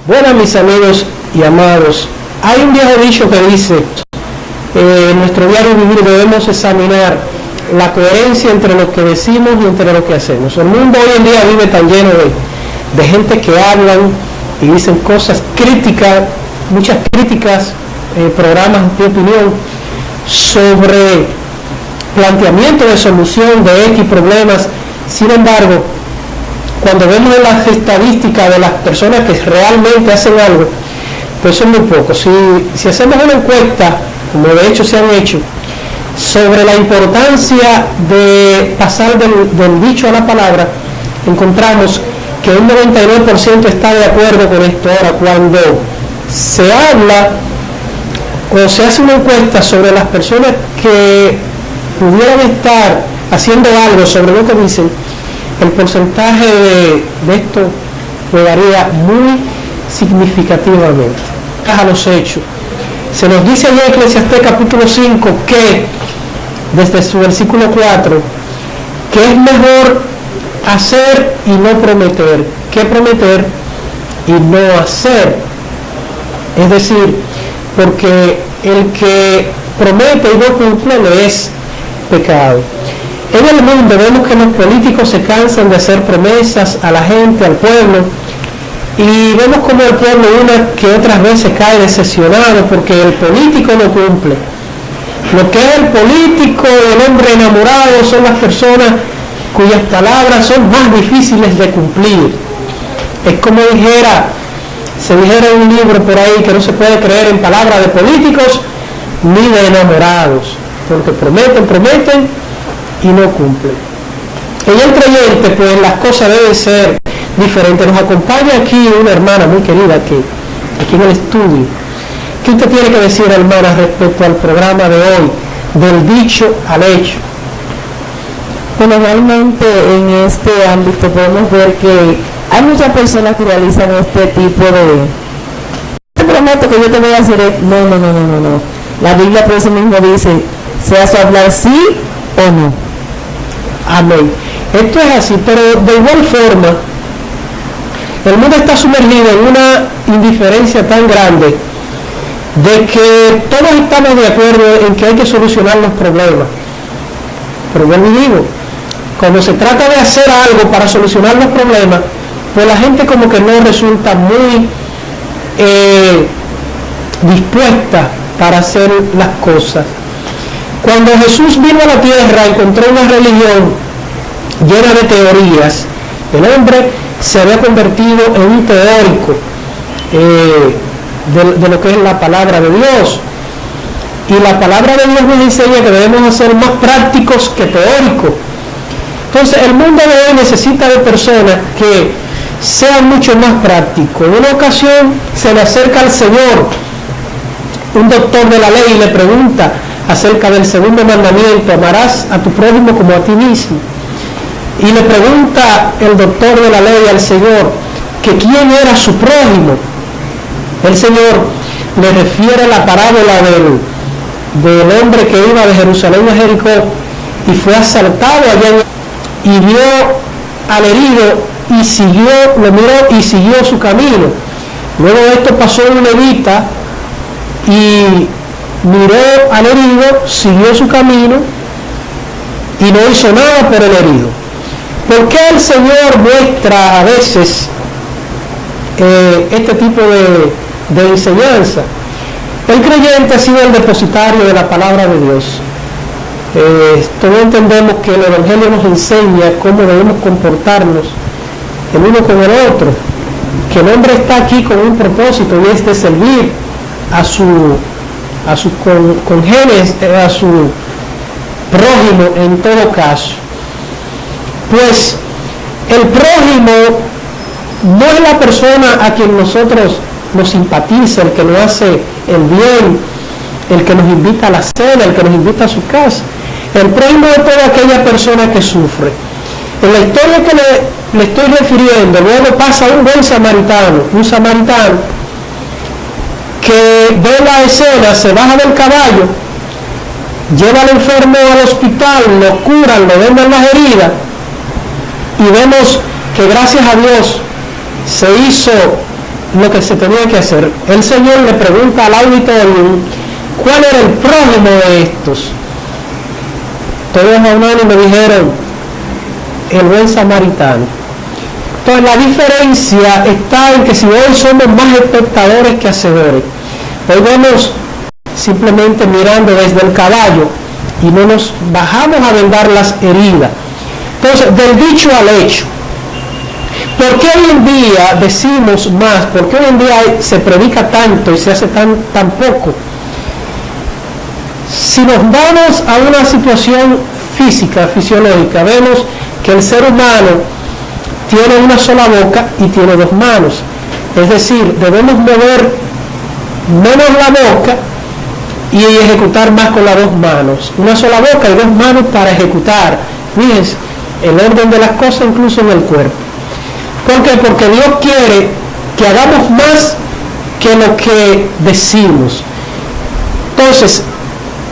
Bueno, mis amigos y amados, hay un viejo dicho que dice, en nuestro diario vivir debemos examinar la coherencia entre lo que decimos y entre lo que hacemos. El mundo hoy en día vive tan lleno de gente que hablan y dicen cosas críticas, muchas críticas, programas de opinión sobre planteamiento de solución de X problemas. Sin embargo, cuando vemos las estadísticas de las personas que realmente hacen algo, pues son muy pocos. Si hacemos una encuesta, como de hecho se han hecho, sobre la importancia de pasar del dicho a la palabra, encontramos que un 99% está de acuerdo con esto. Ahora, cuando se habla o se hace una encuesta sobre las personas que pudieran estar haciendo algo sobre lo que dicen, el porcentaje de esto varía muy significativamente. A los hechos. Se nos dice en Eclesiastés capítulo 5 que, desde su versículo 4, que es mejor hacer y no prometer que prometer y no hacer. Es decir, porque el que promete y no cumple le es pecado. En el mundo vemos que los políticos se cansan de hacer promesas a la gente, al pueblo, y vemos como el pueblo una que otras veces cae decepcionado porque el político no cumple. Lo que es el político, el hombre enamorado, son las personas cuyas palabras son más difíciles de cumplir. Es como se dijera en un libro por ahí que no se puede creer en palabras de políticos ni de enamorados, porque prometen y no cumplen. En el creyente, pues las cosas deben ser diferentes. Nos acompaña aquí una hermana muy querida aquí en el estudio. ¿Qué usted tiene que decir, hermana, respecto al programa de hoy, del dicho al hecho? Bueno, realmente en este ámbito podemos ver que hay muchas personas que realizan este tipo de... Te prometo que yo te voy a hacer... No. La Biblia por eso mismo dice, sea su hablar sí o no. Amén. Esto es así, pero de igual forma, el mundo está sumergido en una indiferencia tan grande de que todos estamos de acuerdo en que hay que solucionar los problemas. Pero yo les digo, cuando se trata de hacer algo para solucionar los problemas, pues la gente como que no resulta muy dispuesta para hacer las cosas. Cuando Jesús vino a la tierra, encontró una religión llena de teorías. El hombre se había convertido en un teórico de lo que es la palabra de Dios. Y la palabra de Dios nos enseña que debemos ser más prácticos que teóricos. Entonces, el mundo de hoy necesita de personas que sean mucho más prácticos. En una ocasión se le acerca al Señor un doctor de la ley y le pregunta acerca del segundo mandamiento: amarás a tu prójimo como a ti mismo. Y le pregunta el doctor de la ley al Señor que quién era su prójimo. El Señor le refiere la parábola del hombre que iba de Jerusalén a Jericó y fue asaltado allá y vio al herido y lo miró y siguió su camino. Luego de esto pasó un levita y miró al herido, siguió su camino y no hizo nada por el herido. ¿Por qué el Señor muestra a veces este tipo de enseñanza? El creyente ha sido el depositario de la palabra de Dios. Todos entendemos que el Evangelio nos enseña cómo debemos comportarnos el uno con el otro, que el hombre está aquí con un propósito y es de servir a su congéneres, a su prójimo en todo caso. Pues el prójimo no es la persona a quien nosotros nos simpatiza, el que nos hace el bien, el que nos invita a la cena, el que nos invita a su casa. El prójimo es toda aquella persona que sufre. En la historia que le estoy refiriendo, luego pasa un buen samaritano, que ve la escena, se baja del caballo, lleva al enfermo al hospital, lo curan, lo vendan las heridas, y vemos que gracias a Dios se hizo lo que se tenía que hacer. El Señor le pregunta al auditorio cuál era el prójimo de estos. Todos me dijeron el buen samaritano. Entonces la diferencia está en que si hoy somos más espectadores que hacedores, hoy vemos simplemente mirando desde el caballo y no nos bajamos a vendar las heridas. Entonces, del dicho al hecho, ¿por qué hoy en día decimos más? ¿Por qué hoy en día se predica tanto y se hace tan poco? Si nos vamos a una situación física, fisiológica, vemos que el ser humano tiene una sola boca y tiene dos manos. Es decir, debemos mover menos la boca y ejecutar más con las dos manos. Una sola boca y dos manos para ejecutar. Fíjense, el orden de las cosas incluso en el cuerpo. ¿Por qué? Porque Dios quiere que hagamos más que lo que decimos. Entonces,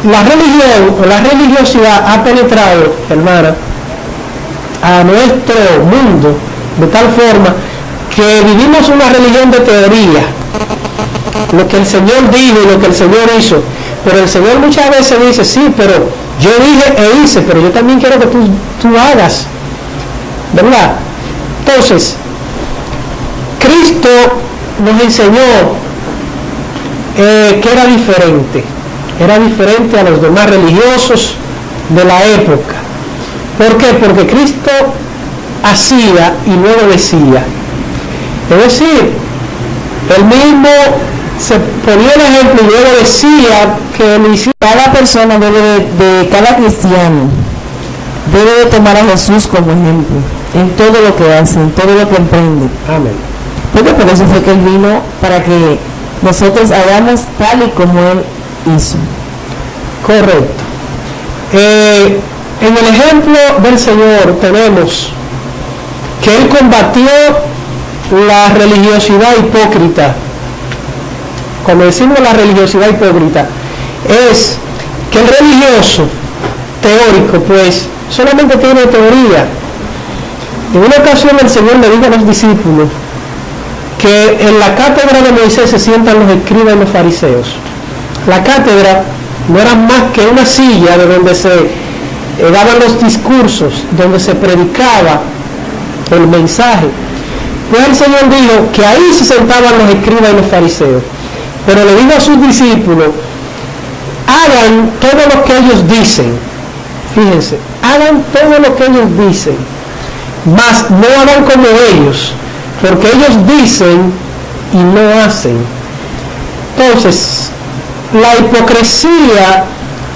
la religión o la religiosidad ha penetrado, hermana, a nuestro mundo de tal forma que vivimos una religión de teoría. Lo que el Señor dijo y lo que el Señor hizo. Pero el Señor muchas veces dice, sí, pero yo dije e hice, pero yo también quiero que tú hagas. ¿Verdad? Entonces, Cristo nos enseñó que era diferente. Era diferente a los demás religiosos de la época. ¿Por qué? Porque Cristo hacía y luego decía. Es decir, él mismo se ponía el ejemplo y luego decía que cada persona cada cristiano debe de tomar a Jesús como ejemplo en todo lo que hace, en todo lo que emprende. Amén. Porque por eso fue que él vino, para que nosotros hagamos tal y como él hizo. Correcto. En el ejemplo del Señor tenemos que él combatió la religiosidad hipócrita. Cuando decimos la religiosidad hipócrita, es que el religioso teórico, pues, solamente tiene teoría. En una ocasión el Señor le dijo a los discípulos que en la cátedra de Moisés se sientan los escribas y los fariseos. La cátedra no era más que una silla de donde se daban los discursos, donde se predicaba el mensaje. Pues el Señor dijo que ahí se sentaban los escribas y los fariseos. Pero le dijo a sus discípulos, hagan todo lo que ellos dicen. Fíjense, hagan todo lo que ellos dicen, mas no hagan como ellos, porque ellos dicen y no hacen. Entonces, la hipocresía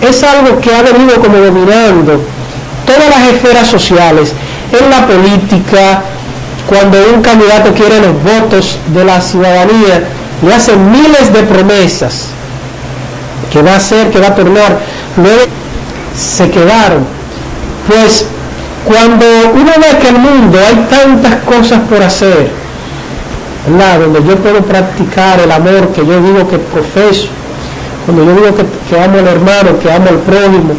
es algo que ha venido como dominando todas las esferas sociales, en la política, cuando un candidato quiere los votos de la ciudadanía, le hacen miles de promesas que va a hacer, que va a tornar, luego se quedaron. Pues cuando uno ve que en el mundo hay tantas cosas por hacer, ¿verdad? Donde yo puedo practicar el amor que yo digo que profeso, cuando yo digo que amo al hermano, que amo al prójimo,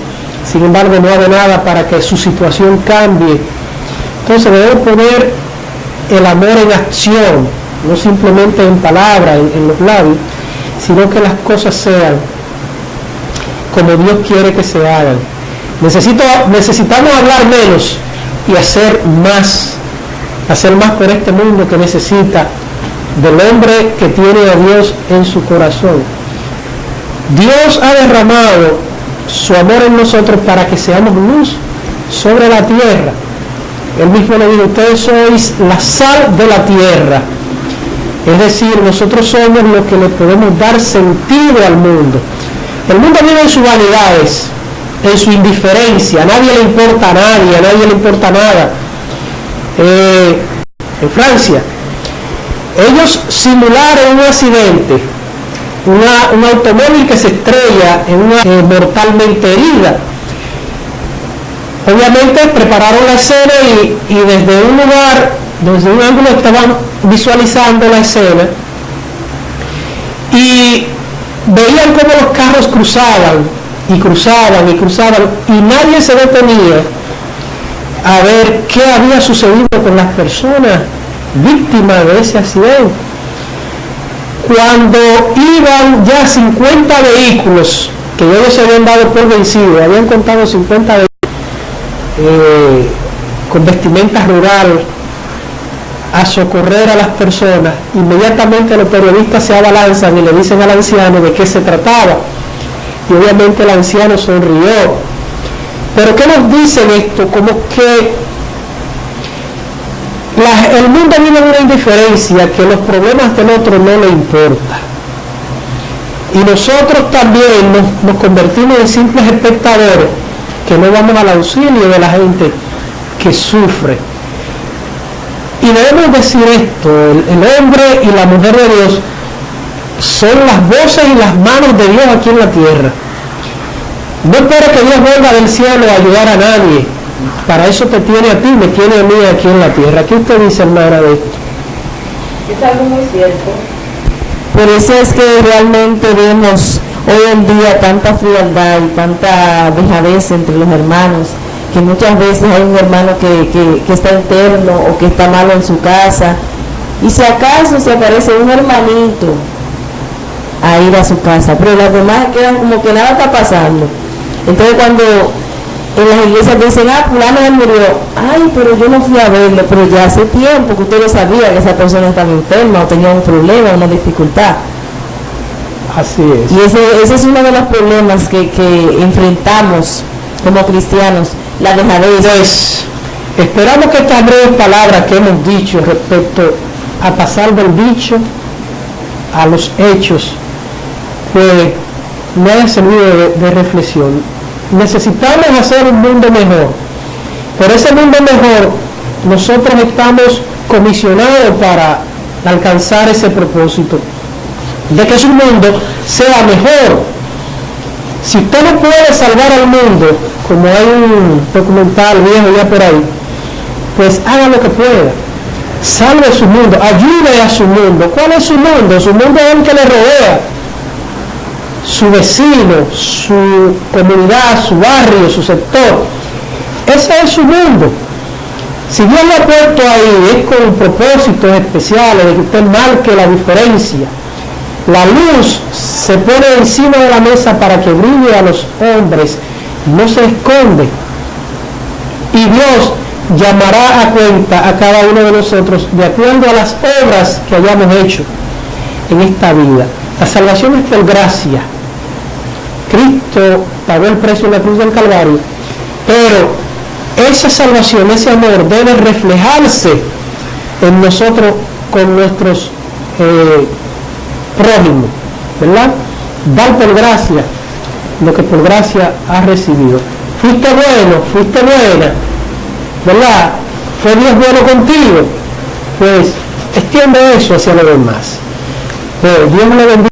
sin embargo no hago nada para que su situación cambie. Entonces debemos poner el amor en acción, no simplemente en palabras, en los labios, sino que las cosas sean como Dios quiere que se hagan. Necesitamos hablar menos y hacer más por este mundo que necesita del hombre que tiene a Dios en su corazón. Dios ha derramado su amor en nosotros para que seamos luz sobre la tierra. Él mismo le dijo, ustedes sois la sal de la tierra. Es decir, nosotros somos los que le podemos dar sentido al mundo. El mundo vive en sus vanidades, en su indiferencia. A nadie le importa a nadie le importa nada. En Francia, ellos simularon un accidente, un automóvil que se estrella en una mortalmente herida. Obviamente prepararon la escena y desde un lugar, desde un ángulo estaban visualizando la escena y veían cómo los carros cruzaban y nadie se detenía a ver qué había sucedido con las personas víctimas de ese accidente. cuando iban ya 50 vehículos, que ellos se habían dado por vencidos, habían contado 50 vehículos con vestimenta rural, a socorrer a las personas, inmediatamente los periodistas se abalanzan y le dicen al anciano de qué se trataba, y obviamente el anciano sonrió. Pero ¿qué nos dicen esto? Como que el mundo vive en una indiferencia, que los problemas del otro no le importa, y nosotros también nos convertimos en simples espectadores que no vamos al auxilio de la gente que sufre. Y debemos decir esto: el hombre y la mujer de Dios son las voces y las manos de Dios aquí en la tierra. No espera que Dios venga del cielo a ayudar a nadie. Para eso te tiene a ti, me tiene a mí aquí en la tierra. ¿Qué usted dice, hermana, de esto? Es algo muy cierto. Por eso es que realmente vemos hoy en día tanta frialdad y tanta dejadez entre los hermanos, que muchas veces hay un hermano que está interno o que está malo en su casa, y si acaso se aparece un hermanito a ir a su casa, pero las demás quedan como que nada está pasando. Entonces cuando en las iglesias dicen, fulano él murió, ay, pero yo no fui a verlo, pero ya hace tiempo que usted lo sabía, que esa persona estaba enferma o tenía un problema, una dificultad. Así es. Y ese es uno de los problemas que enfrentamos como cristianos, la dejadez. Pues esperamos que estas breves palabras que hemos dicho respecto a pasar del dicho a los hechos, pues me haya servido de reflexión. Necesitamos hacer un mundo mejor. Por ese mundo mejor, nosotros estamos comisionados para alcanzar ese propósito, de que su mundo sea mejor. Si usted no puede salvar al mundo, como hay un documental viejo ya por ahí, pues haga lo que pueda. Salve su mundo, ayude a su mundo. ¿Cuál es su mundo? Su mundo es el que le rodea. Su vecino, su comunidad, su barrio, su sector. Ese es su mundo. Si Dios lo ha puesto ahí, es con propósitos especiales de que usted marque la diferencia. La luz se pone encima de la mesa para que brille a los hombres, no se esconde. Y Dios llamará a cuenta a cada uno de nosotros de acuerdo a las obras que hayamos hecho en esta vida. La salvación es por gracia. Cristo pagó el precio en la cruz del Calvario, pero esa salvación, ese amor debe reflejarse en nosotros con nuestros prójimos, ¿verdad? Dar por gracia lo que por gracia has recibido. Fuiste bueno, fuiste buena, ¿verdad? Fue Dios bueno contigo, pues extiende eso hacia los demás. Dios le bendiga.